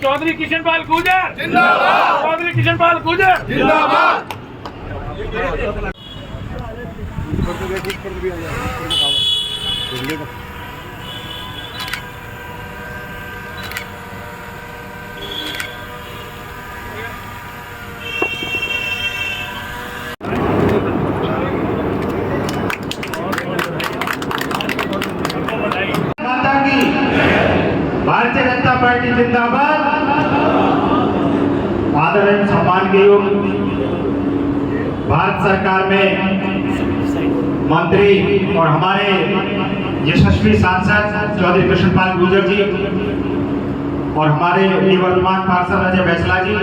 चौधरी किशनपाल गुर्जर जिंदाबाद, चौधरी किशनपाल गुर्जर जिंदाबाद। भारतीय जनता पार्टी जिंदाबाद। आदरणीय सम्मान के योग भारत सरकार में मंत्री और हमारे यशस्वी सांसद चौधरी किशनपाल गुर्जर जी और हमारे निवर्तमान पार्षद अजय बैसला जी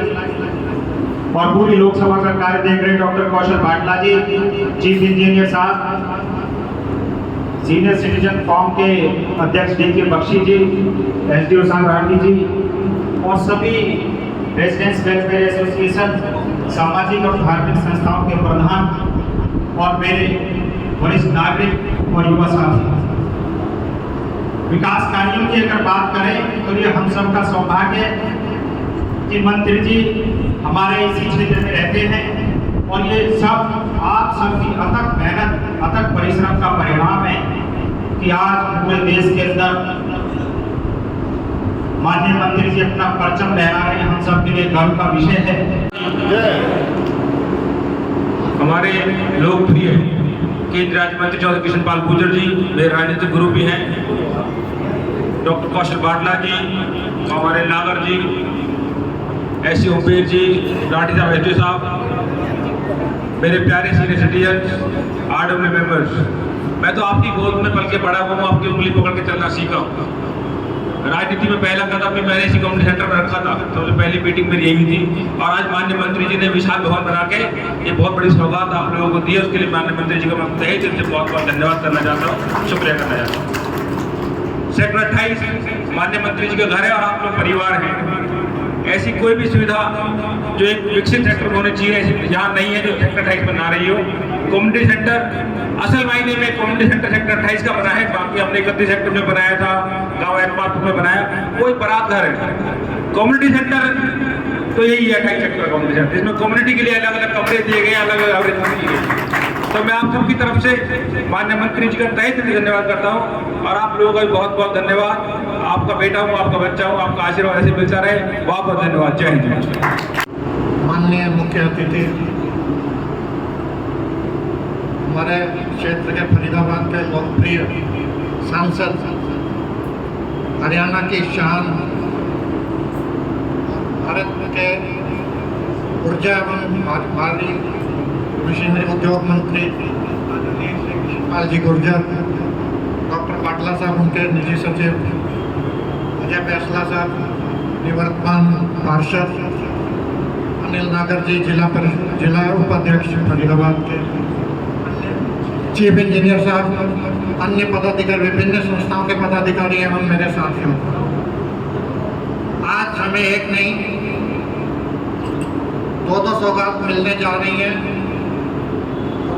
और पूरी लोकसभा का कार्य देख रहे डॉक्टर कौशल बाटला जी, चीफ इंजीनियर साहब, सीनियर सिटीजन फॉर्म के अध्यक्ष डी.के. बख्शी जी, एसडीओ साहब राठी जी और सभी रेजिडेंट्स वेलफेयर एसोसिएशन, सामाजिक और धार्मिक संस्थाओं के प्रधान और मेरे वरिष्ठ नागरिक और युवा साथी। विकास कार्यों की अगर बात करें तो ये हम सब का सौभाग्य है कि मंत्री जी हमारे इसी क्षेत्र में रहते हैं और ये सब आप सबकी अथक मेहनत, अथक परिश्रम का परिणाम है कि आज पूरे देश के अंदर माननीय मंत्री जी अपना परचम लहरा रहे हैं। हम सब के लिए गर्व का विषय है। हमारे लोकप्रिय केंद्रीय राज्य मंत्री चौधरी किशनपाल गुर्जर जी, मेरे राजनीतिक गुरु भी हैं, डॉक्टर कौशल बाटला जी, हमारे नागर जी, एससी ओपेर जी, राठी साहब, एसडी साहब, मेरे प्यारे सीनियर सिटीजन, आरडब्ल्यू मेंबर्स। मैं तो आपकी गोद में पल के बड़ा हुआ हूँ, आपकी उंगली पकड़ के चलना सीखा हूँ। राजनीति में पहला कदम भी मैंने इसी कम्युनिटी सेंटर में रखा था, सबसे पहली मीटिंग मेरी यही थी। और आज माननीय मंत्री जी ने विशाल भवन बना के ये बहुत बड़ी सौगात आप लोगों को दी है, उसके लिए माननीय मंत्री जी का मैं तहे दिल से बहुत बहुत धन्यवाद करना चाहता हूँ, शुक्रिया करना चाहता हूँ। सेक्टर 28 माननीय मंत्री जी का घर है और आप लोग परिवार हैं। ऐसी कोई भी सुविधा जो एक विकसित सेक्टर में होनी चाहिए ऐसी यहाँ नहीं है जो सेक्टर 28 में ना रही हो। कम्युनिटी सेंटर असल मायने में कम्युनिटी सेंटर सेक्टर 28 का बना है, बाकी हमने 31 सेक्टर में बनाया था, गाँव एकमात्र में बनाया, कोई बारात घर है। कम्युनिटी सेंटर तो यही है 28 सेक्टर कम्युनिटी सेंटर, जिसमें कम्युनिटी के लिए अलग अलग कमरे दिए गए, अलग अलग एवरेज दिए गए। तो मैं आप सबकी तरफ से माननीय मंत्री जी का तहे दिल से धन्यवाद करता हूँ और आप लोगों का भी बहुत बहुत धन्यवाद। आपका बेटा हूँ, आपका बच्चा हूँ, आपका आशीर्वाद ऐसे मिलता रहे। बहुत बहुत धन्यवाद। जय हिंद। माननीय मुख्य अतिथि, हमारे क्षेत्र के फरीदाबाद के लोकप्रिय सांसद, हरियाणा की शान, भारत के ऊर्जा एवं भारी मशीनरी उद्योग मंत्री किशनपाल जी गुर्जर, डॉक्टर बाटला साहब उनके निजी सचिव, अजय बैसला साहब निवर्तमान पार्षद, अनिल नागर जी जिला उपाध्यक्ष फरीदाबाद के, चीफ इंजीनियर साहब, अन्य पदाधिकारी, विभिन्न संस्थाओं के पदाधिकारी एवं मेरे साथियों, आज हमें एक नहीं दो सौगात मिलने जा रही हैं।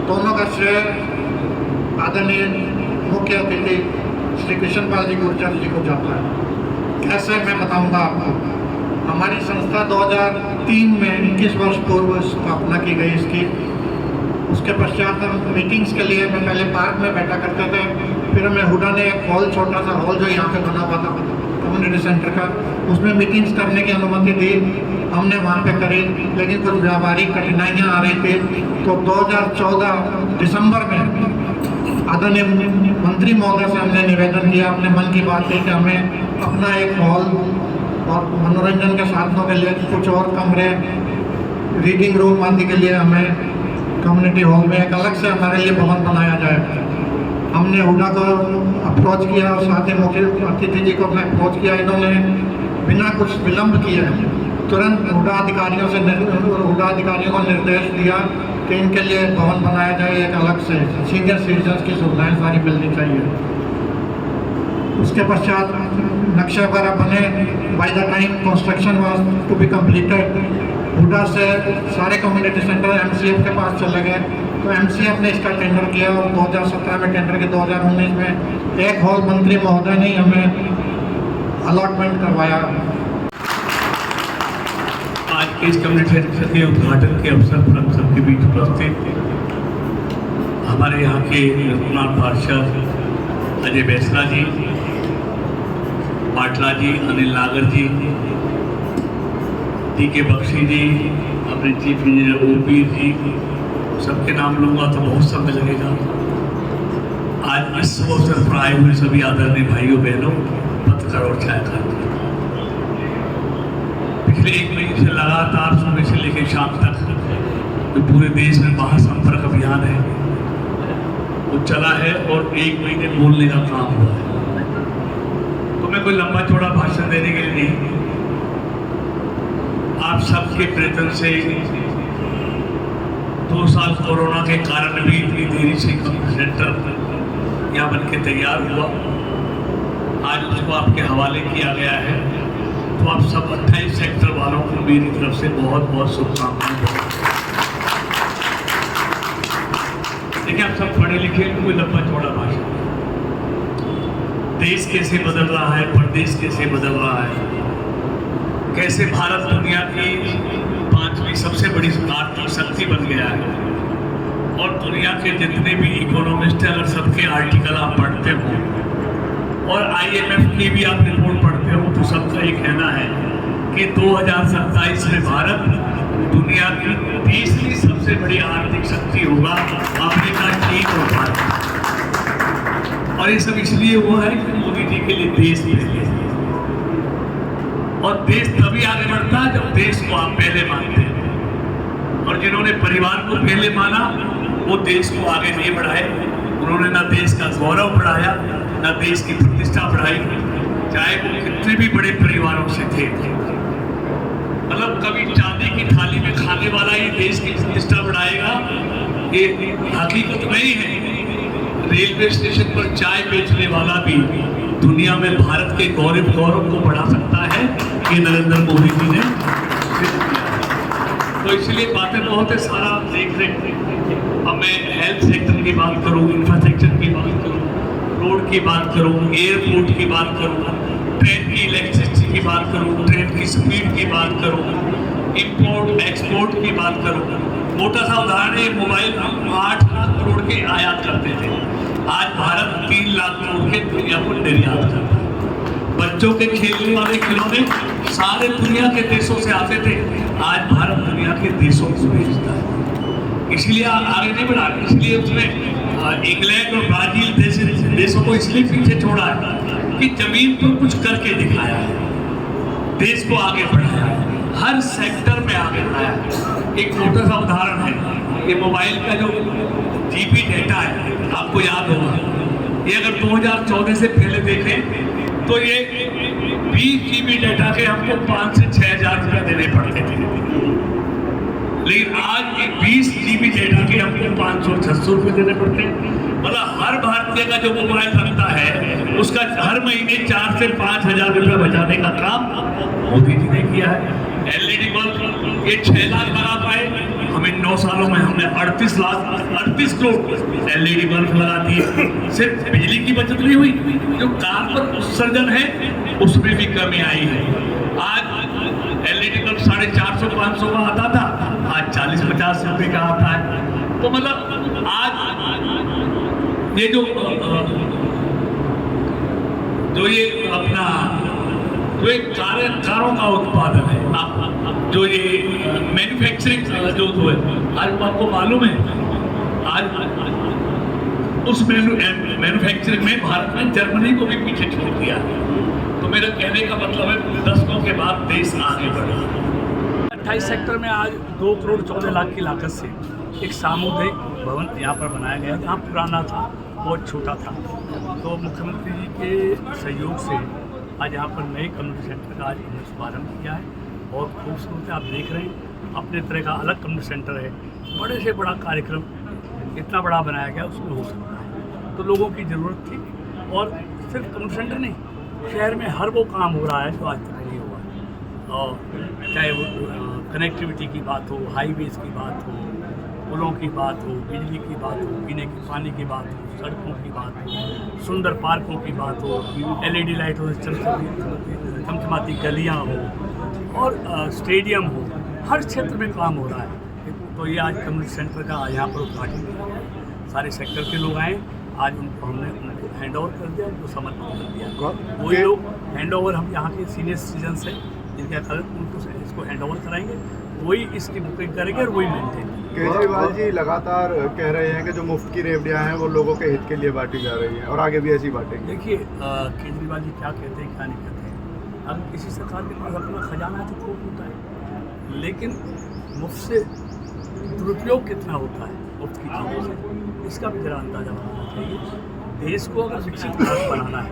दोनों का श्रेय आदरणीय मुख्य अतिथि श्री किशनपाल जी गुर्जर जी को जाता है। कैसे मैं बताऊंगा आपको। हमारी संस्था 2003 में 21 वर्ष पूर्व स्थापना की गई इसकी। उसके पश्चात हम मीटिंग्स के लिए मैं पहले पार्क में बैठा करते थे, फिर हमें हुडा ने एक हॉल, छोटा सा हॉल जो यहाँ पे बना हुआ था कम्युनिटी सेंटर का, उसमें मीटिंग्स करने की अनुमति दी, हमने वहाँ पे करी। लेकिन कुछ व्यावहारिक कठिनाइयाँ आ रही थी, तो 2014 दिसंबर में आदरणीय मंत्री महोदय से हमने निवेदन किया, अपने मन की बात थी कि हमें अपना एक हॉल और मनोरंजन के साधनों के लिए कुछ और कमरे, रीडिंग रूम आदि के लिए हमें कम्युनिटी हॉल में एक अलग से हमारे लिए भवन बनाया जाए। हमने हुडा को अप्रोच किया और साथ ही मुख्य अतिथि जी को मैं अप्रोच किया। इन्होंने बिना कुछ विलंब किए तुरंत हुडा अधिकारियों को निर्देश दिया कि इनके लिए भवन बनाया जाए, एक अलग से सीनियर सिटीजन्स की सुविधाएं सारी मिलनी चाहिए। उसके पश्चात नक्शे वगैरह बने। By the time construction was to be completed, HUDA से सारे कम्युनिटी सेंटर MCF के पास चले गए। तो एमसीएफ ने इसका टेंडर किया और 2017 में टेंडर के 2019 में एक हॉल मंत्री महोदय ने हमें अलॉटमेंट करवाया। आज के इस कम्युनिटी सेंटर के उद्घाटन के अवसर पर हम सबके बीच उपस्थित हमारे यहाँ के निर्माण पार्षद अजय बैसला जी, बाटला जी, अनिल नागर जी, टी.के. बख्शी जी, अपने चीफ इंजीनियर ओपी जी, सबके नाम लूँगा तो बहुत समय लगेगा। आज इस अवसर पर आए हुए सभी आदरणीय भाइयों बहनों, पत्रकार और छायाकार, पिछले 1 महीने से लगातार सुबह से लेकर शाम तक जो पूरे देश में महासंपर्क अभियान है वो चला है और 1 महीने बोलने का काम हुआ है। तो मैं कोई लंबा चौड़ा भाषण देने के लिए नहीं, आप सबके प्रयत्न से 2 साल कोरोना के कारण भी इतनी देरी से कम्युनिटी सेंटर यहाँ बन के तैयार हुआ, आज उसको आपके हवाले किया गया है। तो आप सब 28 सेक्टर वालों को मेरी तरफ से बहुत बहुत शुभकामनाएं। देखिए, आप सब पढ़े लिखे, कोई लंबा चौड़ा भाषण, देश कैसे बदल रहा है, प्रदेश कैसे बदल रहा है, कैसे भारत दुनिया की 5वीं सबसे बड़ी आर्थिक शक्ति बन गया है, और दुनिया के जितने भी इकोनॉमिस्ट हैं, अगर सबके आर्टिकल आप पढ़ते हो और IMF की भी आप रिपोर्ट पढ़ते हो तो सबका ये कहना है कि 2027 में भारत दुनिया की 30वीं सबसे बड़ी आर्थिक शक्ति होगा, अमेरिका, चीन और भारत। और ये सब इसलिए हुआ है कि मोदी जी के लिए देश पहले, और देश तभी आगे बढ़ता है जब देश को आप पहले मानते हैं। और जिन्होंने परिवार को पहले माना वो देश को आगे नहीं बढ़ाए, उन्होंने ना देश का गौरव बढ़ाया, ना देश की प्रतिष्ठा बढ़ाई, चाहे वो कितने भी बड़े परिवारों से थे। मतलब कभी चांदी की थाली में खाने वाला ही देश की प्रतिष्ठा बढ़ाएगा, ये हकीकत नहीं है। रेलवे स्टेशन पर चाय बेचने वाला भी दुनिया में भारत के गौरव को बढ़ा सकता है, ये नरेंद्र मोदी जी ने। तो इसलिए बातें बहुत है, सारा आप देख रहे हैं। अब मैं हेल्थ सेक्टर की बात करूँ, इंफ्रास्ट्रक्चर की बात करूँ, रोड की बात करूँ, एयरपोर्ट की बात करूँ, ट्रेन की इलेक्ट्रिसिटी की बात करूँ, ट्रेन की स्पीड की बात करूँ, इंपोर्ट एक्सपोर्ट की बात करूँ। मोटा सा उदाहरण है, मोबाइल हम 8 लाख करोड़ के आयात करते थे, आज भारत 3 लाख करोड़ के दुनिया को निर्यात करता है। बच्चों के खेलने वाले खिलौने सारे दुनिया के देशों से आते थे, आज भारत दुनिया के देशों को भेजता है। इसलिए आगे नहीं बढ़ा, इसलिए उसने इंग्लैंड और ब्राजील जैसे देशों को इसलिए पीछे छोड़ा है कि जमीन पर कुछ करके दिखाया है, देश को आगे बढ़ाया है, हर सेक्टर में आगे बढ़ाया है। एक छोटा सा उदाहरण है, ये मोबाइल का जो GB डेटा है, आपको याद होगा, ये अगर 2014 से पहले देखें तो ये 20 GB डेटा के हमको 5 से 6 हज़ार रुपये देने पड़ते थे, लेकिन आज ये 20 GB डेटा के हमको 500-600 रुपये देने पड़ते हैं। मतलब हर भारतीय का जो मोबाइल रखता है उसका हर महीने 4 से 5 हज़ार रुपये बचाने का काम मोदी जी ने किया है। LED बल्ब ये 6 लाख लगा पाए, हमें 9 सालों में हमने 38 करोड़ LED बल्ब लगा दिए। सिर्फ बिजली की बचत नहीं हुई, जो कार्बन उत्सर्जन है उसमें भी कमी आई है। आज LED बल्ब 450-500 का आता था, आज 40-50 रुपये का आता है। तो मतलब आज ये जो ये अपना जो एक कारों का उत्पादन है, आप जो ये मैन्युफैक्चरिंग जो है, आज आपको मालूम है आज उस मैन्युफैक्चरिंग में भारत ने जर्मनी को भी पीछे छोड़ दिया। तो मेरा कहने का मतलब है दशकों के बाद देश आगे बढ़ा। 28 सेक्टर में आज 2 करोड़ 14 लाख की लागत से एक सामुदायिक भवन यहाँ पर बनाया गया, जहाँ पुराना था, बहुत छोटा था। तो मुख्यमंत्री जी के सहयोग से आज यहाँ पर नए कम्युनिटी सेंटर का आज हमने शुभारम्भ किया है। बहुत खूबसूरत है, आप देख रहे हैं, अपने तरह का अलग कम्युनिटी सेंटर है। बड़े से बड़ा कार्यक्रम इतना बड़ा बनाया गया, उसमें हो सकता है। तो लोगों की ज़रूरत थी, और सिर्फ कम्युनिटी सेंटर नहीं, शहर में हर वो काम हो रहा है जो आज तक नहीं हुआ। और चाहे वो कनेक्टिविटी की बात हो, हाईवेज़ की बात हो, पुलों की बात हो, बिजली की बात हो, पीने के पानी की बात हो, सड़कों की बात हो, सुंदर पार्कों की बात हो, LED लाइटों से चमचमाती गलियाँ हो और स्टेडियम हो, हर क्षेत्र में काम हो रहा है। तो ये आज कम्युनिटी सेंटर का यहाँ पर उद्घाटन किया गया है। सारे सेक्टर के लोग आए, आज उनको हमने हैंड ओवर कर दिया, उनको समर्पित कर दिया। वही लोग हैंड ओवर हम यहाँ के सीनियर सिटीजन हैं जिनके कारण उनको इसको हैंड ओवर कराएंगे, वही इसकी बुकिंग करेंगे और वही मेंटेन करेंगे। केजरीवाल जी लगातार कह रहे हैं कि जो मुफ्त की रेवड़ियाँ हैं वो लोगों के हित के लिए बांटी जा रही हैं और आगे भी ऐसी बांटेंगे। देखिए केजरीवाल जी क्या कहते हैं क्या नहीं कहते हैं। अगर किसी सरकार के पास अपना खजाना है तो खूब होता है, लेकिन मुफ्त से दुरुपयोग कितना होता है मुफ्त की चीज़ों से, इसका भी जरा अंदाजा बनाना चाहिए। देश को अगर विकसित भारत बनाना है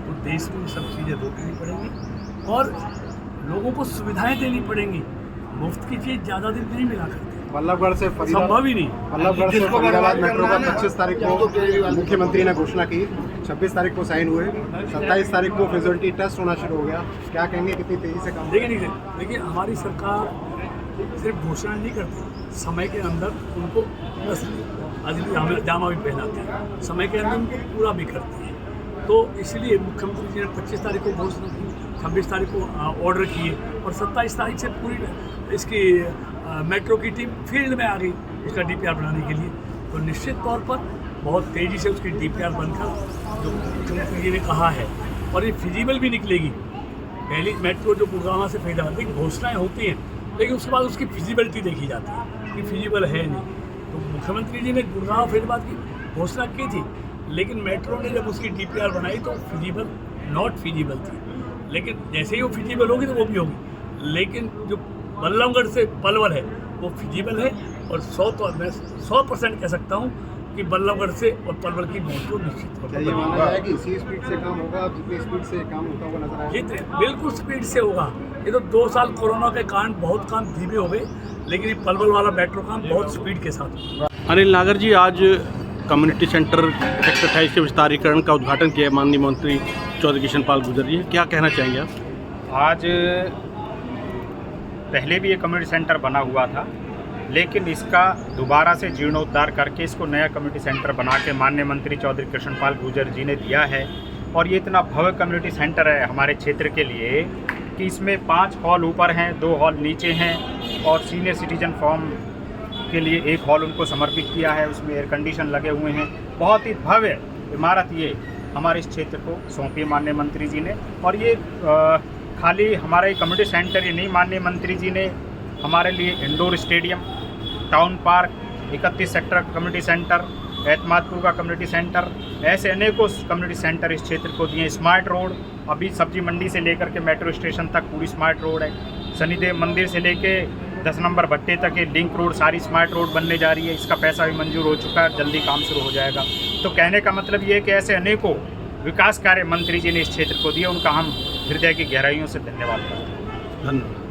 तो देश में सब चीज़ें रोकनी पड़ेंगी और लोगों को सुविधाएं देनी पड़ेंगी। मुफ्त की चीज़ ज़्यादा दिन नहीं मिला करती, वल्लभगढ़ से संभव ही नहीं। वल्लभगढ़ से फरीदाबाद मेट्रो का 25 तारीख को मुख्यमंत्री ने घोषणा की, 26 तारीख को साइन हुए, 27 तारीख को फिजिबिलिटी टेस्ट होना शुरू हो गया। क्या कहेंगे कितनी तेजी से काम? देखिए हमारी सरकार सिर्फ घोषणा नहीं करती, समय के अंदर उनको बस जामा भी पहनाती है, समय के अंदर उनको पूरा भी करती है। तो इसलिए मुख्यमंत्री जी ने 25 तारीख को घोषणा की, 26 तारीख को ऑर्डर किए और 27 तारीख से पूरी इसकी मेट्रो की टीम फील्ड में आ गई उसका DPR बनाने के लिए। तो निश्चित तौर पर बहुत तेज़ी से उसकी DPR बनकर जो मुख्यमंत्री जी ने कहा है और ये फिजिबल भी निकलेगी। पहली मेट्रो जो गुड़गांव से फरीदाबाद की घोषणाएँ होती हैं, लेकिन उसके बाद उसकी फिजिबिलिटी देखी जाती है कि फिजिबल है नहीं। तो मुख्यमंत्री जी ने गुड़गांव फरीदाबाद की घोषणा की थी, लेकिन मेट्रो ने जब उसकी DPR बनाई तो फिजिबल नॉट फिजिबल थी, लेकिन जैसे ही वो फिजिबल होगी तो वो भी होगी। लेकिन जो बल्लभगढ़ से पलवल है वो फिजिबल है और 100% कह सकता हूँ कि बल्लभगढ़ से और पलवल की मेट्रो निश्चित होगी। ये माना जाए कि इसी स्पीड से काम होगा, जितनी स्पीड से काम होता हुआ नजर आएगा। बिल्कुल स्पीड से होगा। ये तो 2 साल कोरोना के कारण बहुत काम धीमे हो गए, लेकिन ये पलवल वाला मेट्रो काम बहुत स्पीड के साथ होगा। अनिल नागर जी, आज कम्युनिटी सेंटर सेक्टर 28 के विस्तारीकरण का उद्घाटन किया माननीय मंत्री चौधरी कृष्ण पाल गुर्जर जी, क्या कहना चाहेंगे आप? आज पहले भी ये कम्युनिटी सेंटर बना हुआ था, लेकिन इसका दोबारा से जीर्णोद्धार करके इसको नया कम्युनिटी सेंटर बना के माननीय मंत्री चौधरी कृष्ण पाल गुर्जर जी ने दिया है। और ये इतना भव्य कम्युनिटी सेंटर है हमारे क्षेत्र के लिए कि इसमें 5 हॉल ऊपर हैं, 2 हॉल नीचे हैं और सीनियर सिटीजन फॉर्म के लिए 1 हॉल उनको समर्पित किया है। उसमें एयर कंडीशन लगे हुए हैं। बहुत ही भव्य इमारत ये हमारे इस क्षेत्र को सौंपी माननीय मंत्री जी ने। और ये खाली हमारा ये कम्युनिटी सेंटर ही नहीं, माननीय मंत्री जी ने हमारे लिए indoor stadium, town park, 31 sector community centre, Etmadpur का कम्युनिटी सेंटर, ऐसे अनेकों कम्युनिटी सेंटर इस क्षेत्र को दिए। स्मार्ट रोड, अभी सब्जी मंडी से लेकर के मेट्रो स्टेशन तक पूरी स्मार्ट रोड है। शनिदेव मंदिर से लेके 10 नंबर भट्टे तक ये लिंक रोड सारी स्मार्ट रोड बनने जा रही है। इसका पैसा भी मंजूर हो चुका है, जल्दी काम शुरू हो जाएगा। तो कहने का मतलब ये है कि ऐसे अनेकों विकास कार्य मंत्री जी ने इस क्षेत्र को दिए, उनका हम हृदय की गहराइयों से धन्यवाद करते हैं। धन्यवाद।